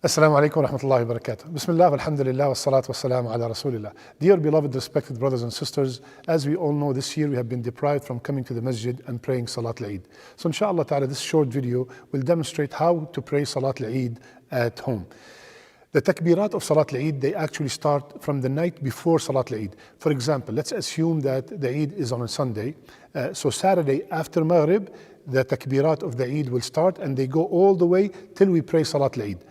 Assalamu alaikum wa rahmatullahi wa barakatuh. Bismillah, alhamdulillah, wa salatu wa salam ala rasulillah. Dear beloved, respected brothers and sisters, as we all know, this year we have been deprived from coming to the masjid and praying Salat al-Eid. So inshallah ta'ala, this short video will demonstrate how to pray Salat al-Eid at home. The takbirat of Salat al-Eid, they actually start from the night before Salat al-Eid. For example, let's assume that the Eid is on a Sunday. So Saturday after Maghrib, the takbirat of the Eid will start and they go all the way till we pray Salat al-Eid.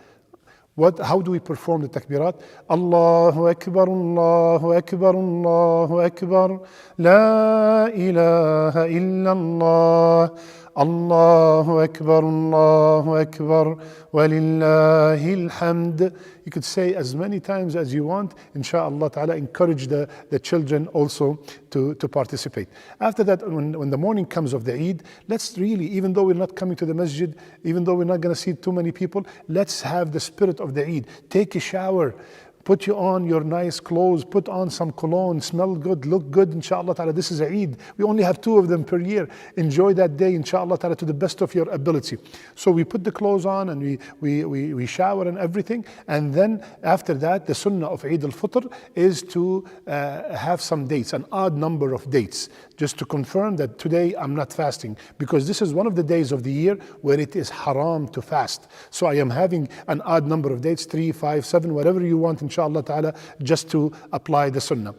How do we perform the takbirat? Allahu Akbar, Allahu Akbar, Allahu Akbar, La ilaha illallah, Allahu Akbar, Allahu Akbar, Walillahi alhamd. You could say as many times as you want. Insha'Allah ta'ala, encourage the children also to participate. After that, when the morning comes of the Eid, let's really, even though we're not coming to the masjid, even though we're not going to see too many people, let's have the spirit of the Eid. Take a shower. Put you on your nice clothes, put on some cologne, smell good, look good, inshallah ta'ala. This is Eid. We only have 2 of them per year. Enjoy that day, inshallah ta'ala, to the best of your ability. So we put the clothes on and we shower and everything. And then after that, the sunnah of Eid al-Fitr is to have some dates, an odd number of dates, just to confirm that today I'm not fasting, because this is one of the days of the year where it is haram to fast. So I am having an odd number of dates, 3, 5, 7, whatever you want, inshallah ta'ala, just to apply the sunnah.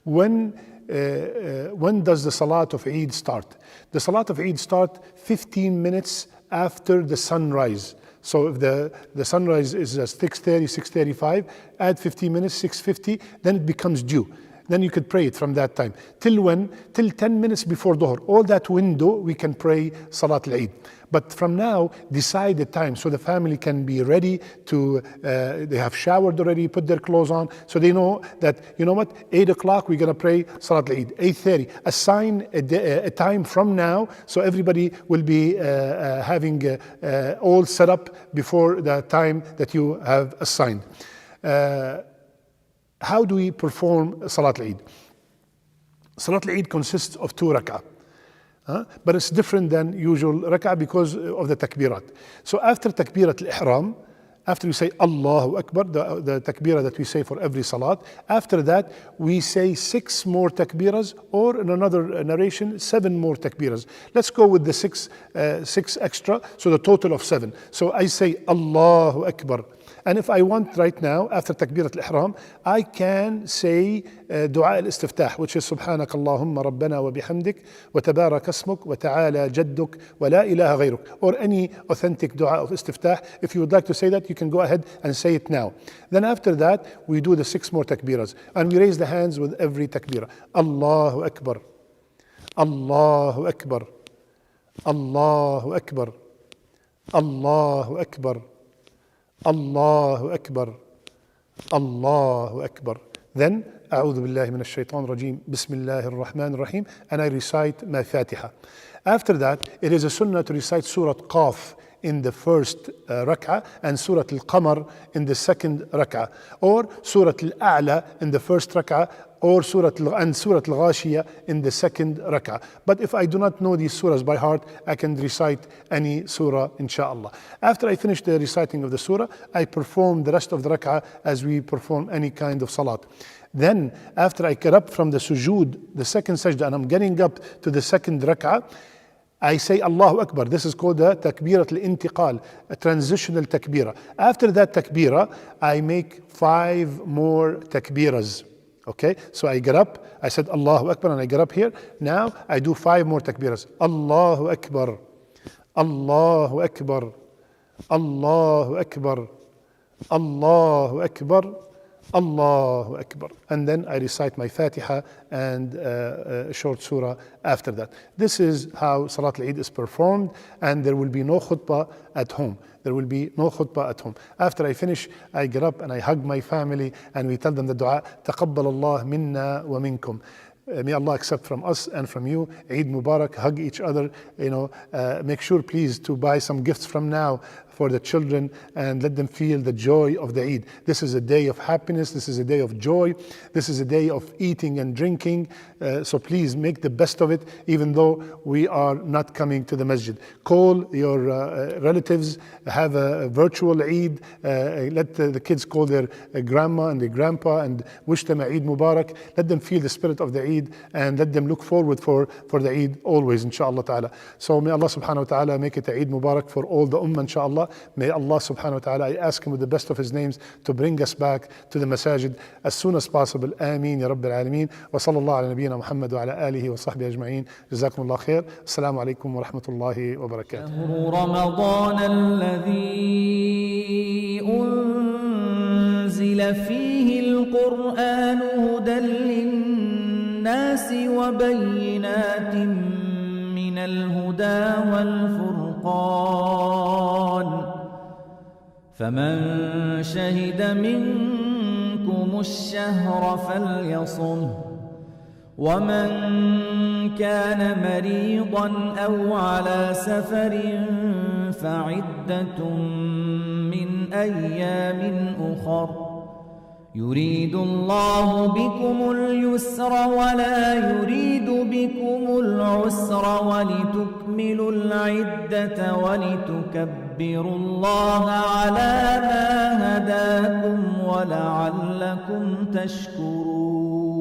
When does the Salat of Eid start? The Salat of Eid start 15 minutes after the sunrise. So if the sunrise is 6:30, 6:35, add 15 minutes, 6:50, then it becomes due. Then you could pray it from that time. Till when? Till 10 minutes before Dhuhr. All that window we can pray Salat al-Eid. But from now, decide the time so the family can be ready to, they have showered already, put their clothes on, so they know that, you know what, 8 o'clock we're going to pray Salat al-Eid, 8:30. Assign a time from now so everybody will be having all set up before the time that you have assigned. How do we perform Salat al-Eid? Salat al-Eid consists of 2 rak'ah. But it's different than usual rak'ah because of the takbirat. So after takbirat al-ihram, after we say Allahu Akbar, the takbirah that we say for every salat, after that we say 6 more takbiras, or in another narration 7 more takbiras. Let's go with the 6 extra, so the total of 7. So I say Allahu Akbar. And if I want right now, after Takbirat al-Ihram, I can say Dua al-Istiftah, which is Subhanak Allahumma Rabbana wa bihamdik, wa tabarak asmuk, wa ta'ala jadduk, wa la ilaha ghayruk. Or any authentic Dua of Istiftah. If you would like to say that, you can go ahead and say it now. Then after that, we do the 6 more takbiras. And we raise the hands with every takbirah. Allahu Akbar. Allahu Akbar. Allahu Akbar. Allahu Akbar. Allahu Akbar, Allahu Akbar. Then, A'udhu billahi minash shaitan rajim, Bismillahir Rahmanir Rahim, and I recite my Fatiha. After that, it is a sunnah to recite Surah Qaf in the first rak'ah and Surah Al-Qamar in the second rak'ah, or Surah Al-A'la in the first rak'ah, or Surah Al-Ghashiyah in the second rak'ah. But if I do not know these surahs by heart, I can recite any surah, inshallah. After I finish the reciting of the surah, I perform the rest of the rak'ah as we perform any kind of salat. Then, after I get up from the sujood, the second sajda, and I'm getting up to the second rak'ah, I say Allahu Akbar. This is called the Takbirat al-Intiqal, a transitional takbirah. After that takbirah, I make 5 more takbiras. Okay, so I get up, I said Allahu Akbar, and I get up here. Now I do 5 more takbiras. Allahu Akbar, Allahu Akbar, Allahu Akbar, Allahu Akbar, Allahu Akbar. And then I recite my Fatiha and a short surah after that. This is how Salat al-Eid is performed, and there will be no khutbah at home. There will be no khutbah at home. After I finish, I get up and I hug my family and we tell them the dua, Taqabbal Allah minna wa minkum. May Allah accept from us and from you. Eid Mubarak, hug each other, make sure please to buy some gifts from now for the children and let them feel the joy of the Eid. This is a day of happiness. This is a day of joy. This is a day of eating and drinking. So please make the best of it, even though we are not coming to the masjid. Call your relatives, have a virtual Eid. Let the kids call their grandma and their grandpa and wish them a Eid Mubarak. Let them feel the spirit of the Eid and let them look forward for the Eid always, inshaAllah ta'ala. So may Allah subhanahu wa ta'ala make it a Eid Mubarak for all the ummah, inshaAllah. May Allah subhanahu wa ta'ala, I ask him with the best of his names to bring us back to the masajid as soon as possible. Ameen ya Rabbil Alameen. Wa sallallahu ala nabiyyina Muhammad wa ala alihi wa sahbihi ajma'in. Jazakumullah khair. Assalamu alaikum wa rahmatullahi wa barakatuh. رمضان الذي أنزل فيه القرآن هدى للناس وبينات من الهدى والفرقان فمن شهد منكم الشهر فليصمه ومن كان مريضا أو على سفر فعدة من أيام أخر يريد الله بكم اليسر ولا يريد بكم العسر ولتكملوا العدة ولتكبروا الله على ما هداكم ولعلكم تشكرون